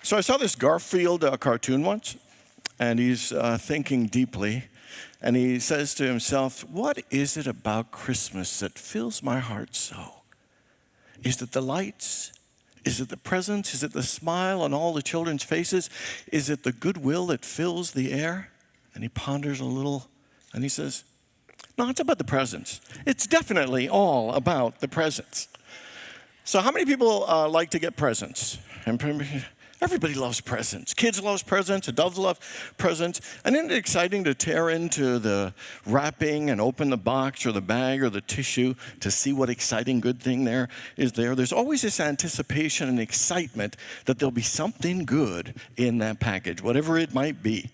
So I saw this Garfield cartoon once, and he's thinking deeply, and he says to himself, what is it about Christmas that fills my heart so? Is it the lights? Is it the presents? Is it the smile on all the children's faces? Is it the goodwill that fills the air? And he ponders a little, and he says, no, it's about the presents. It's definitely all about the presents. So how many people like to get presents? Everybody loves presents. Kids love presents. Adults love presents. And isn't it exciting to tear into the wrapping and open the box or the bag or the tissue to see what exciting good thing there is there? There's always this anticipation and excitement that there'll be something good in that package, whatever it might be.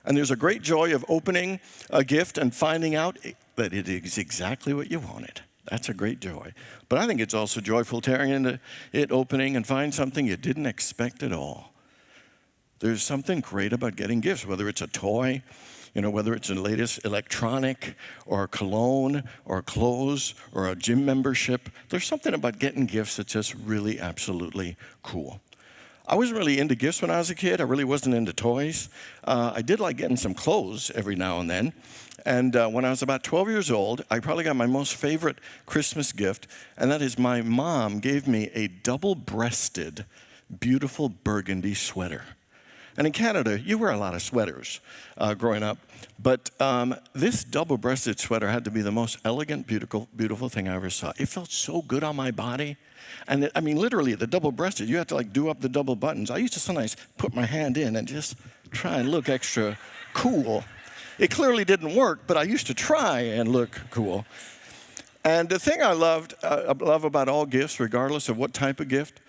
And there's a great joy of opening a gift and finding out that it is exactly what you wanted. That's a great joy. But I think it's also joyful tearing into it, opening, and find something you didn't expect at all. There's something great about getting gifts, whether it's a toy, whether it's the latest electronic, or a cologne, or clothes, or a gym membership. There's something about getting gifts that's just really absolutely cool. I wasn't really into gifts when I was a kid. I really wasn't into toys. I did like getting some clothes every now and then. And when I was about 12 years old, I probably got my most favorite Christmas gift, and that is my mom gave me a double-breasted, beautiful burgundy sweater. And in Canada, you wear a lot of sweaters growing up, but this double-breasted sweater had to be the most elegant, beautiful thing I ever saw. It felt so good on my body. And literally, the double-breasted, you have to do up the double buttons. I used to sometimes put my hand in and just try and look extra cool. It clearly didn't work, but I used to try and look cool. And the thing I love about all gifts, regardless of what type of gift,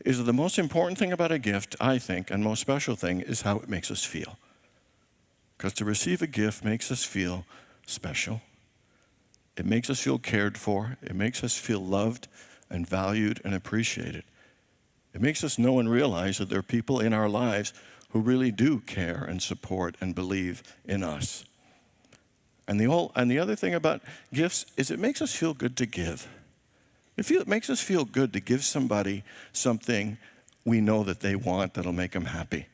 is that the most important thing about a gift, I think, and most special thing, is how it makes us feel. Because to receive a gift makes us feel special. It makes us feel cared for. It makes us feel loved and valued and appreciated. It makes us know and realize that there are people in our lives who really do care and support and believe in us. And the other thing about gifts is it makes us feel good to give. It makes us feel good to give somebody something we know that they want that'll make them happy.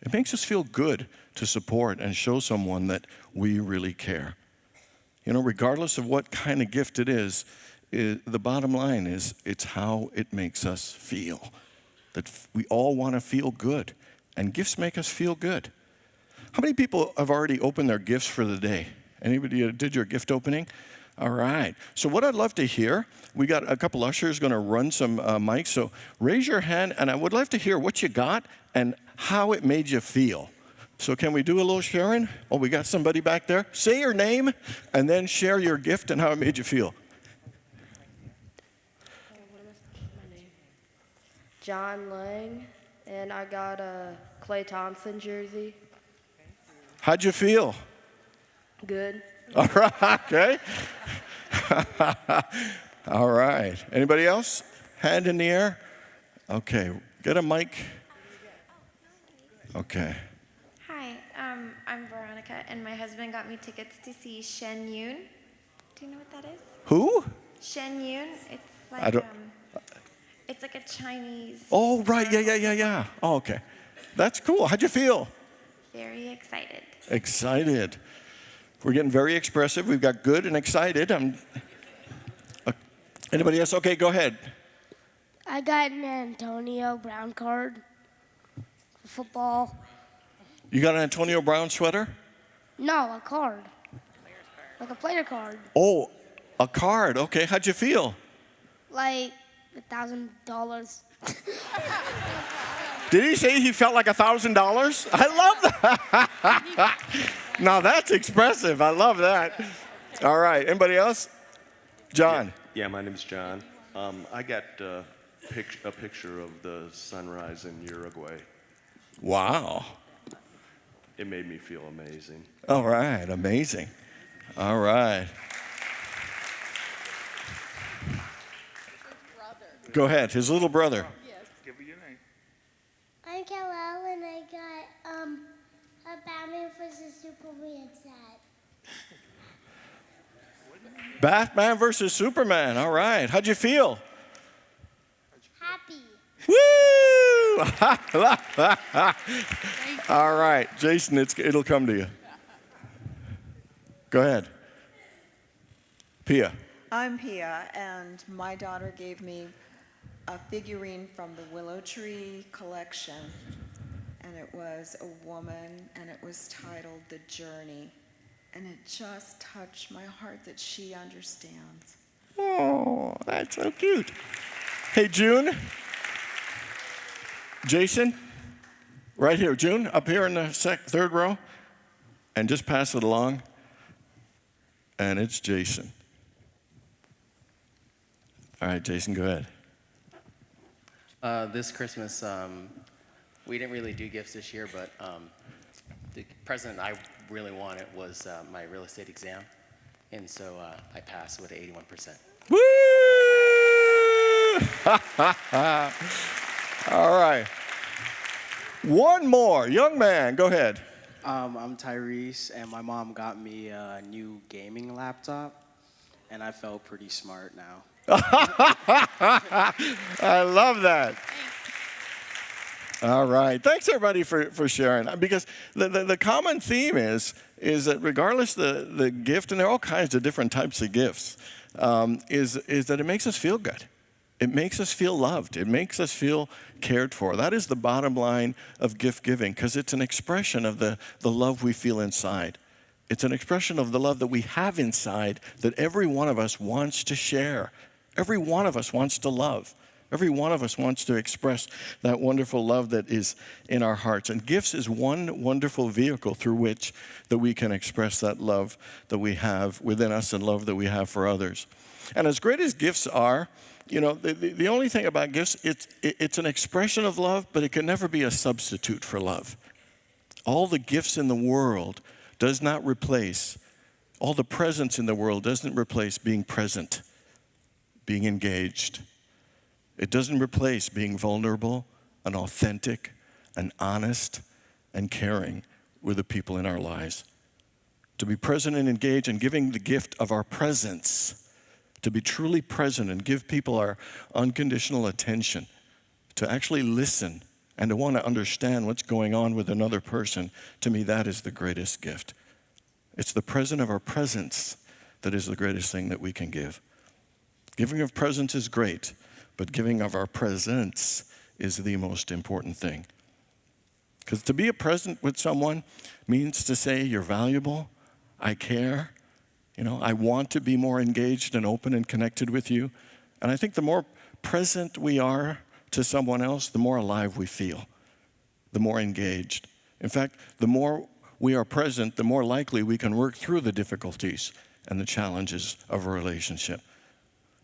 It makes us feel good to support and show someone that we really care. Regardless of what kind of gift it is, the bottom line is it's how it makes us feel. That we all want to feel good. And gifts make us feel good. How many people have already opened their gifts for the day? Anybody did your gift opening? All right. So what I'd love to hear, we got a couple ushers going to run some mics. So raise your hand, and I would love to hear what you got and how it made you feel. So can we do a little sharing? Oh, we got somebody back there. Say your name, and then share your gift and how it made you feel. My name? John Lang. And I got a Klay Thompson jersey. How'd you feel? Good. All right, okay. All right. Anybody else? Hand in the air? Okay, get a mic. Okay. Hi, I'm Veronica, and my husband got me tickets to see Shen Yun. Do you know what that is? Who? Shen Yun. It's like I don't. It's like a Chinese. Oh, right. Yeah. Oh, okay. That's cool. How'd you feel? Very excited. Excited. We're getting very expressive. We've got good and excited. Anybody else? Okay, go ahead. I got an Antonio Brown card for football. You got an Antonio Brown sweater? No, a card. Like a player card. Oh, a card. Okay, how'd you feel? Like $1,000. Did he say he felt like $1,000? I love that. Now that's expressive. I love that. All right. Anybody else? John. Yeah, my name's John. I got a picture of the sunrise in Uruguay. Wow. It made me feel amazing. All right. Amazing. All right. Go ahead. His little brother. Yes. Give me your name. I'm Kal-El, and I got a Batman vs. Superman set. Batman versus Superman. All right. How'd you feel? Happy. Woo! All right, Jason, it'll come to you. Go ahead. Pia. I'm Pia, and my daughter gave me a figurine from the Willow Tree collection, and it was a woman, and it was titled The Journey, and it just touched my heart that she understands. Oh, that's so cute. Hey, June. Jason, right here. June, up here in the third row, and just pass it along. And it's Jason. All right, Jason, go ahead. This Christmas, we didn't really do gifts this year, but the present I really wanted was my real estate exam. And so I passed with 81%. Woo! All right. One more. Young man, go ahead. I'm Tyrese, and my mom got me a new gaming laptop, and I felt pretty smart now. I love that. All right. Thanks, everybody, for sharing. Because the common theme is that regardless the gift, and there are all kinds of different types of gifts, is that it makes us feel good. It makes us feel loved. It makes us feel cared for. That is the bottom line of gift giving, because it's an expression of the love we feel inside. It's an expression of the love that we have inside that every one of us wants to share. Every one of us wants to love. Every one of us wants to express that wonderful love that is in our hearts. And gifts is one wonderful vehicle through which that we can express that love that we have within us and love that we have for others. And as great as gifts are, you know, the only thing about gifts, it's an expression of love, but it can never be a substitute for love. All the gifts in the world does not replace, all the presence in the world doesn't replace being present, being engaged. It doesn't replace being vulnerable and authentic and honest and caring with the people in our lives. To be present and engaged and giving the gift of our presence, to be truly present and give people our unconditional attention, to actually listen and to want to understand what's going on with another person, to me that is the greatest gift. It's the present of our presence that is the greatest thing that we can give. Giving of presence is great, but giving of our presence is the most important thing. Because to be a present with someone means to say you're valuable, I care, you know, I want to be more engaged and open and connected with you. And I think the more present we are to someone else, the more alive we feel, the more engaged. In fact, the more we are present, the more likely we can work through the difficulties and the challenges of a relationship.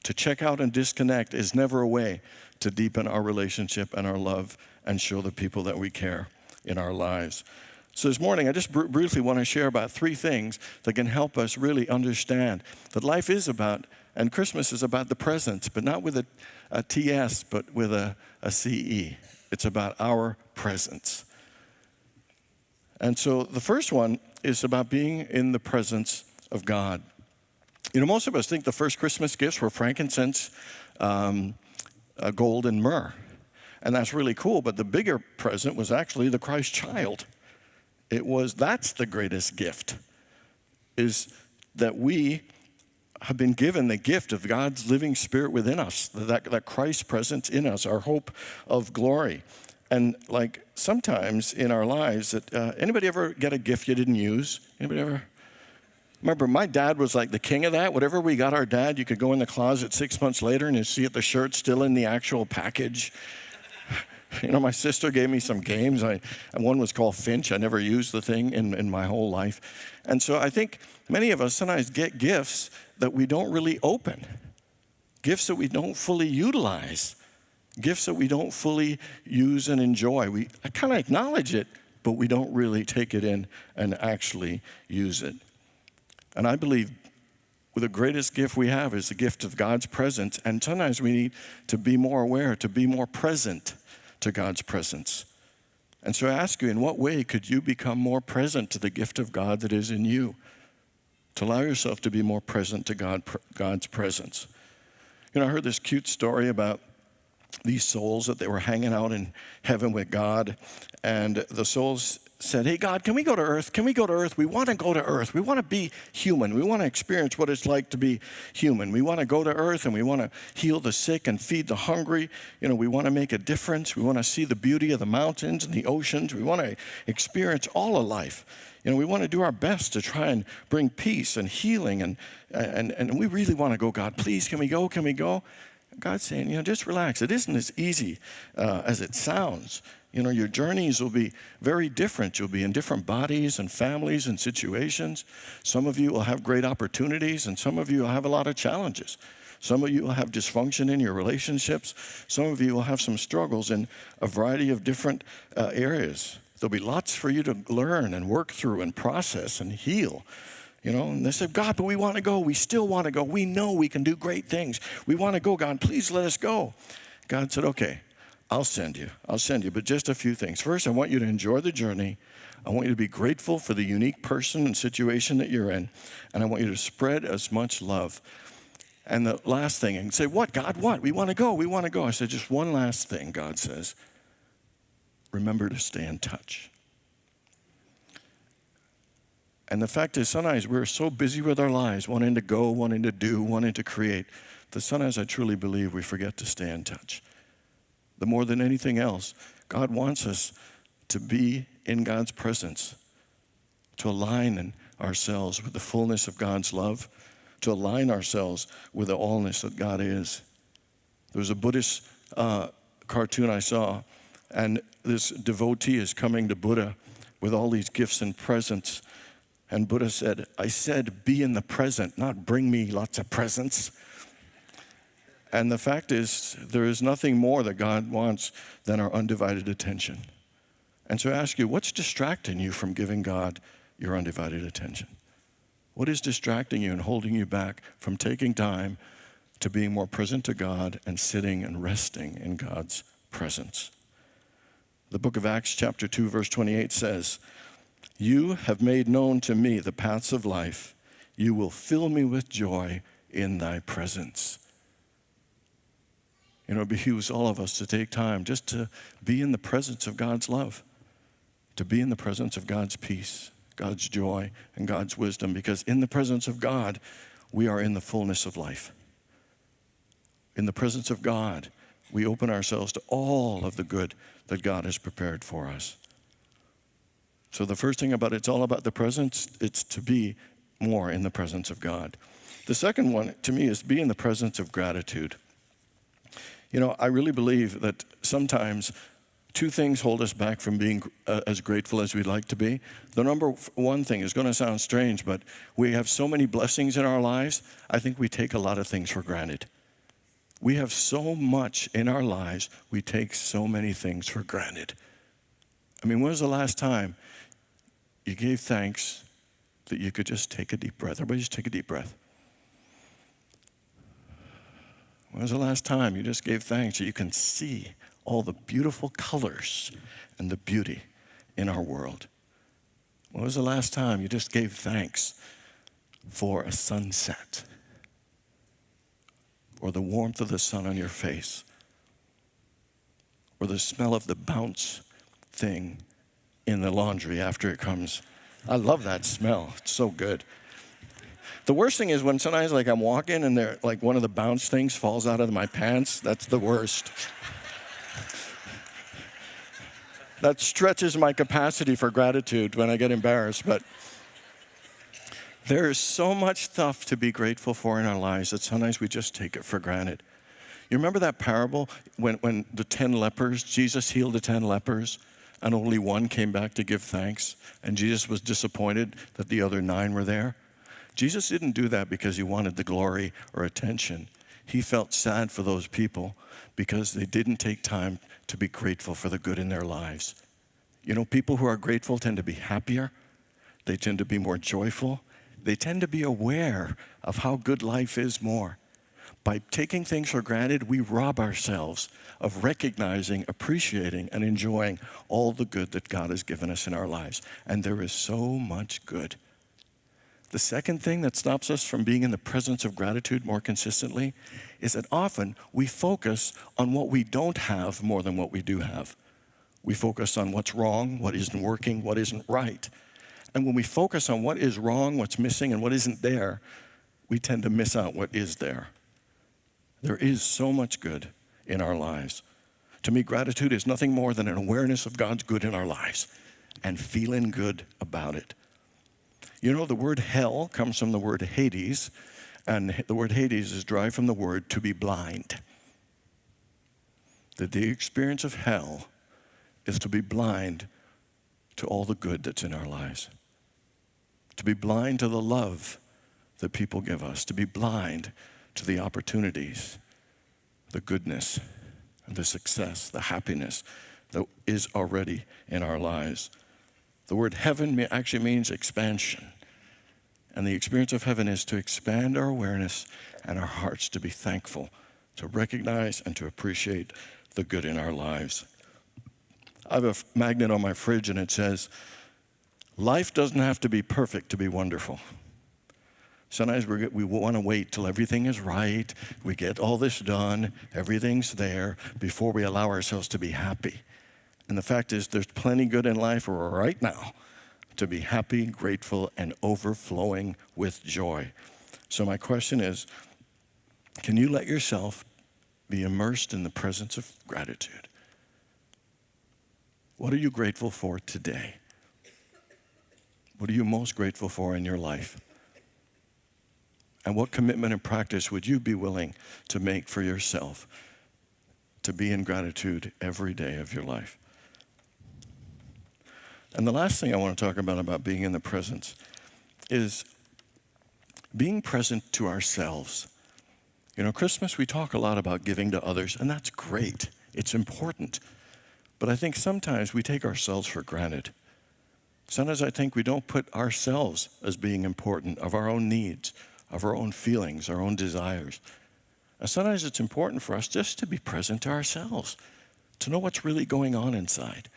To check out and disconnect is never a way to deepen our relationship and our love and show the people that we care in our lives. So this morning, I just briefly want to share about 3 things that can help us really understand that life is about, and Christmas is about the presence, but not with a TS, but with a CE. It's about our presence. And so the first one is about being in the presence of God. You know, most of us think the first Christmas gifts were frankincense, gold, and myrrh. And that's really cool, but the bigger present was actually the Christ child. That's the greatest gift, is that we have been given the gift of God's living Spirit within us, that Christ presence in us, our hope of glory. And like sometimes in our lives, anybody ever get a gift you didn't use? Anybody ever? Remember, my dad was like the king of that. Whatever we got our dad, you could go in the closet 6 months later and you see the shirt still in the actual package. You know, my sister gave me some games. And one was called Finch. I never used the thing in my whole life. And so I think many of us sometimes get gifts that we don't really open, gifts that we don't fully utilize, gifts that we don't fully use and enjoy. I kind of acknowledge it, but we don't really take it in and actually use it. And I believe the greatest gift we have is the gift of God's presence. And sometimes we need to be more aware, to be more present to God's presence. And so I ask you, in what way could you become more present to the gift of God that is in you? To allow yourself to be more present to God's presence. You know, I heard this cute story about these souls that they were hanging out in heaven with God. And the souls said, hey, God, can we go to earth? Can we go to earth? We want to go to earth. We want to be human. We want to experience what it's like to be human. We want to go to earth and we want to heal the sick and feed the hungry. We want to make a difference. We want to see the beauty of the mountains and the oceans. We want to experience all of life. We want to do our best to try and bring peace and healing. And we really want to go, God, please, can we go? Can we go? God's saying, just relax. It isn't as easy as it sounds. Your journeys will be very different. You'll be in different bodies and families and situations. Some of you will have great opportunities, and some of you will have a lot of challenges. Some of you will have dysfunction in your relationships. Some of you will have some struggles in a variety of different areas. There'll be lots for you to learn and work through and process and heal. And they said, God, but we want to go. We still want to go. We know we can do great things. We want to go, God. Please let us go. God said, okay, I'll send you. But just a few things. First, I want you to enjoy the journey. I want you to be grateful for the unique person and situation that you're in. And I want you to spread as much love. And the last thing, and say, what, God, what? We want to go. We want to go. I said, just one last thing, God says. Remember to stay in touch. And the fact is, sometimes we're so busy with our lives, wanting to go, wanting to do, wanting to create, that sometimes I truly believe we forget to stay in touch. The more than anything else, God wants us to be in God's presence, to align ourselves with the fullness of God's love, to align ourselves with the allness that God is. There was a Buddhist cartoon I saw, and this devotee is coming to Buddha with all these gifts and presents. And Buddha said, I said, be in the present, not bring me lots of presents. And the fact is, there is nothing more that God wants than our undivided attention. And so I ask you, what's distracting you from giving God your undivided attention? What is distracting you and holding you back from taking time to being more present to God and sitting and resting in God's presence? The book of Acts chapter 2, verse 28 says, you have made known to me the paths of life. You will fill me with joy in thy presence. It behooves all of us to take time just to be in the presence of God's love, to be in the presence of God's peace, God's joy, and God's wisdom, because in the presence of God, we are in the fullness of life. In the presence of God, we open ourselves to all of the good that God has prepared for us. So the first thing about it's all about the presence. It's to be more in the presence of God. The second one, to me, is be in the presence of gratitude. I really believe that sometimes two things hold us back from being as grateful as we'd like to be. The number one thing is going to sound strange, but we have so many blessings in our lives, I think we take a lot of things for granted. We have so much in our lives, we take so many things for granted. When was the last time you gave thanks that you could just take a deep breath? Everybody just take a deep breath. When was the last time you just gave thanks that you can see all the beautiful colors and the beauty in our world? When was the last time you just gave thanks for a sunset or the warmth of the sun on your face or the smell of the bounce thing in the laundry after it comes? I love that smell. It's so good. The worst thing is when sometimes I'm walking and one of the bounce things falls out of my pants. That's the worst. That stretches my capacity for gratitude when I get embarrassed. But there is so much stuff to be grateful for in our lives that sometimes we just take it for granted. You remember that parable when the 10 lepers, Jesus healed the 10 lepers, and only one came back to give thanks, and Jesus was disappointed that the other 9 were there? Jesus didn't do that because he wanted the glory or attention. He felt sad for those people because they didn't take time to be grateful for the good in their lives. People who are grateful tend to be happier. They tend to be more joyful. They tend to be aware of how good life is more. By taking things for granted, we rob ourselves of recognizing, appreciating, and enjoying all the good that God has given us in our lives. And there is so much good. The second thing that stops us from being in the presence of gratitude more consistently is that often we focus on what we don't have more than what we do have. We focus on what's wrong, what isn't working, what isn't right. And when we focus on what is wrong, what's missing, and what isn't there, we tend to miss out what is there. There is so much good in our lives. To me, gratitude is nothing more than an awareness of God's good in our lives and feeling good about it. You know, the word hell comes from the word Hades, and the word Hades is derived from the word to be blind. That the experience of hell is to be blind to all the good that's in our lives. To be blind to the love that people give us. To be blind to the opportunities, the goodness, the success, the happiness that is already in our lives. The word heaven actually means expansion. And the experience of heaven is to expand our awareness and our hearts to be thankful, to recognize and to appreciate the good in our lives. I have a magnet on my fridge and it says, life doesn't have to be perfect to be wonderful. Sometimes we want to wait till everything is right, we get all this done, everything's there, before we allow ourselves to be happy. And the fact is, there's plenty good in life right now to be happy, grateful, and overflowing with joy. So my question is, can you let yourself be immersed in the presence of gratitude? What are you grateful for today? What are you most grateful for in your life? And what commitment and practice would you be willing to make for yourself to be in gratitude every day of your life? And the last thing I want to talk about being in the presence is being present to ourselves. You know, Christmas, we talk a lot about giving to others, and that's great. It's important. But I think sometimes we take ourselves for granted. Sometimes I think we don't put ourselves as being important, of our own needs, of our own feelings, our own desires. And sometimes it's important for us just to be present to ourselves, to know what's really going on inside.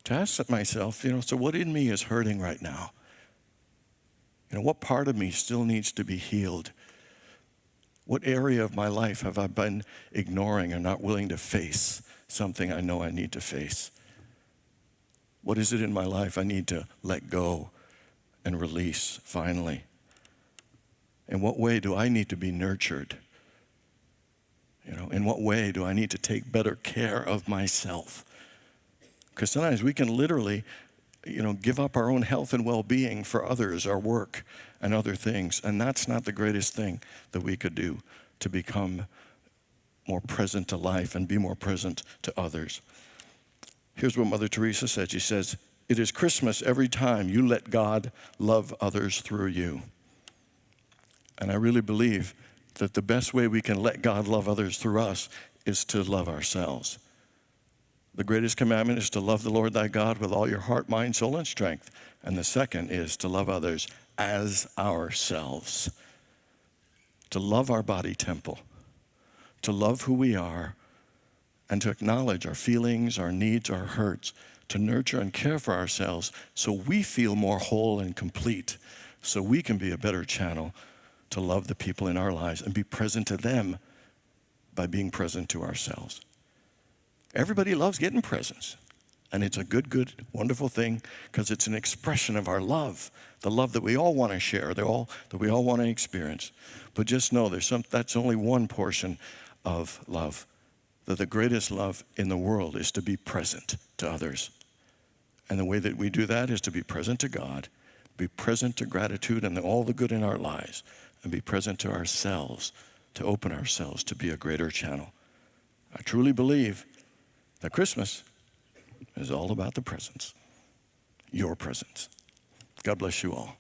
To ask myself, so what in me is hurting right now? What part of me still needs to be healed? What area of my life have I been ignoring and not willing to face something I know I need to face? What is it in my life I need to let go and release finally? In what way do I need to be nurtured? In what way do I need to take better care of myself? Because sometimes we can literally, give up our own health and well-being for others, our work and other things. And that's not the greatest thing that we could do to become more present to life and be more present to others. Here's what Mother Teresa said. She says, "It is Christmas every time you let God love others through you." And I really believe that the best way we can let God love others through us is to love ourselves. The greatest commandment is to love the Lord thy God with all your heart, mind, soul, and strength. And the second is to love others as ourselves. To love our body temple. To love who we are. And to acknowledge our feelings, our needs, our hurts. To nurture and care for ourselves so we feel more whole and complete. So we can be a better channel to love the people in our lives and be present to them by being present to ourselves. Everybody loves getting presents. And it's a good, wonderful thing because it's an expression of our love, the love that we all want to share, that we all want to experience. But just know that's only one portion of love. That the greatest love in the world is to be present to others. And the way that we do that is to be present to God, be present to gratitude and all the good in our lives, and be present to ourselves, to open ourselves to be a greater channel. I truly believe that Christmas is all about the presence, your presence. God bless you all.